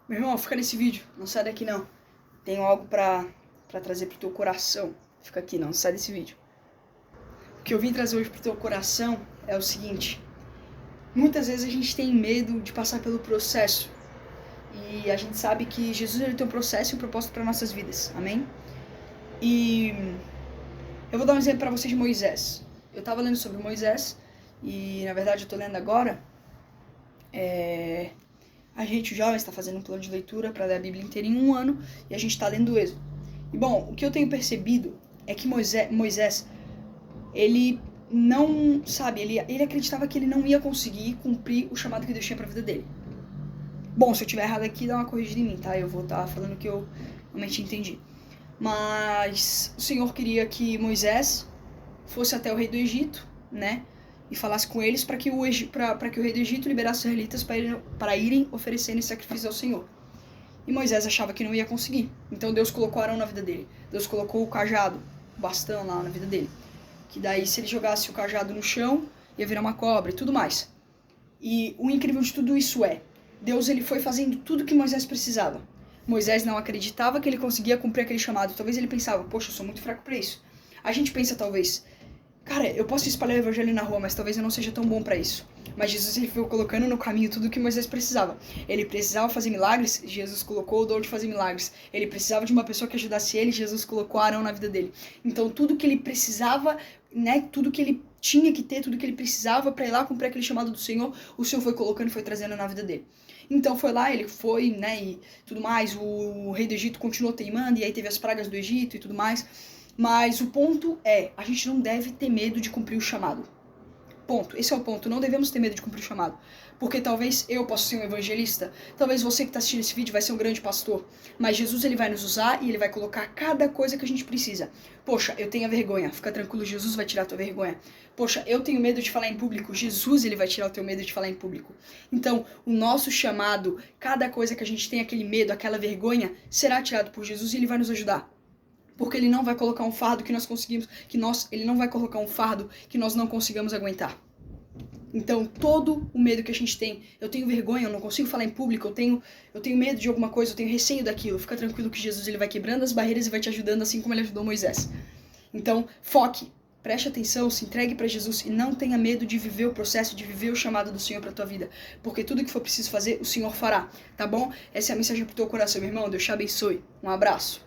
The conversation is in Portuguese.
Meu irmão, fica nesse vídeo, não sai daqui não. Tenho algo pra trazer pro teu coração. Fica aqui, não sai desse vídeo. O que eu vim trazer hoje pro teu coração é o seguinte. Muitas vezes a gente tem medo de passar pelo processo. E a gente sabe que Jesus ele tem um processo e um propósito para nossas vidas. Amém? E eu vou dar um exemplo para vocês de Moisés. Eu tava lendo sobre Moisés e, na verdade, eu tô lendo agora. A gente, o jovem, está fazendo um plano de leitura para ler a Bíblia inteira em um ano e a gente está lendo o Êxodo. E, bom, o que eu tenho percebido é que Moisés ele não, sabe, ele acreditava que ele não ia conseguir cumprir o chamado que Deus tinha para a vida dele. Bom, se eu tiver errado aqui, dá uma corrigida em mim, tá? Eu vou estar falando o que eu realmente entendi. Mas o Senhor queria que Moisés fosse até o rei do Egito, né? E falasse com eles para que o rei do Egito liberasse os israelitas para irem oferecerem sacrifício ao Senhor. E Moisés achava que não ia conseguir. Então Deus colocou Arão na vida dele. Deus colocou o cajado, o bastão lá na vida dele. Que daí, se ele jogasse o cajado no chão, ia virar uma cobra e tudo mais. E o incrível de tudo isso é, Deus ele foi fazendo tudo que Moisés precisava. Moisés não acreditava que ele conseguia cumprir aquele chamado. Talvez ele pensava, poxa, eu sou muito fraco para isso. A gente pensa, talvez, cara, eu posso espalhar o evangelho na rua, mas talvez eu não seja tão bom para isso. Mas Jesus ele foi colocando no caminho tudo que Moisés precisava. Ele precisava fazer milagres, Jesus colocou o dom de fazer milagres. Ele precisava de uma pessoa que ajudasse ele, Jesus colocou Arão na vida dele. Então tudo que ele precisava, né, tudo que ele tinha que ter, tudo que ele precisava para ir lá cumprir aquele chamado do Senhor, o Senhor foi colocando e foi trazendo na vida dele. Então foi lá, ele foi, né, e tudo mais, o rei do Egito continuou teimando, e aí teve as pragas do Egito e tudo mais. Mas o ponto é, a gente não deve ter medo de cumprir o chamado. Ponto. Esse é o ponto. Não devemos ter medo de cumprir o chamado. Porque talvez eu possa ser um evangelista, talvez você que está assistindo esse vídeo vai ser um grande pastor, mas Jesus ele vai nos usar e ele vai colocar cada coisa que a gente precisa. Poxa, eu tenho a vergonha. Fica tranquilo, Jesus vai tirar a tua vergonha. Poxa, eu tenho medo de falar em público. Jesus ele vai tirar o teu medo de falar em público. Então, o nosso chamado, cada coisa que a gente tem aquele medo, aquela vergonha, será tirado por Jesus e ele vai nos ajudar. Porque ele não vai colocar um fardo que nós conseguimos, ele não vai colocar um fardo que nós não consigamos aguentar. Então, todo o medo que a gente tem, eu tenho vergonha, eu não consigo falar em público, eu tenho medo de alguma coisa, eu tenho receio daquilo. Fica tranquilo que Jesus ele vai quebrando as barreiras e vai te ajudando assim como ele ajudou Moisés. Então, foque, preste atenção, se entregue para Jesus e não tenha medo de viver o processo, de viver o chamado do Senhor para tua vida. Porque tudo que for preciso fazer, o Senhor fará, tá bom? Essa é a mensagem pro teu coração, meu irmão. Deus te abençoe. Um abraço.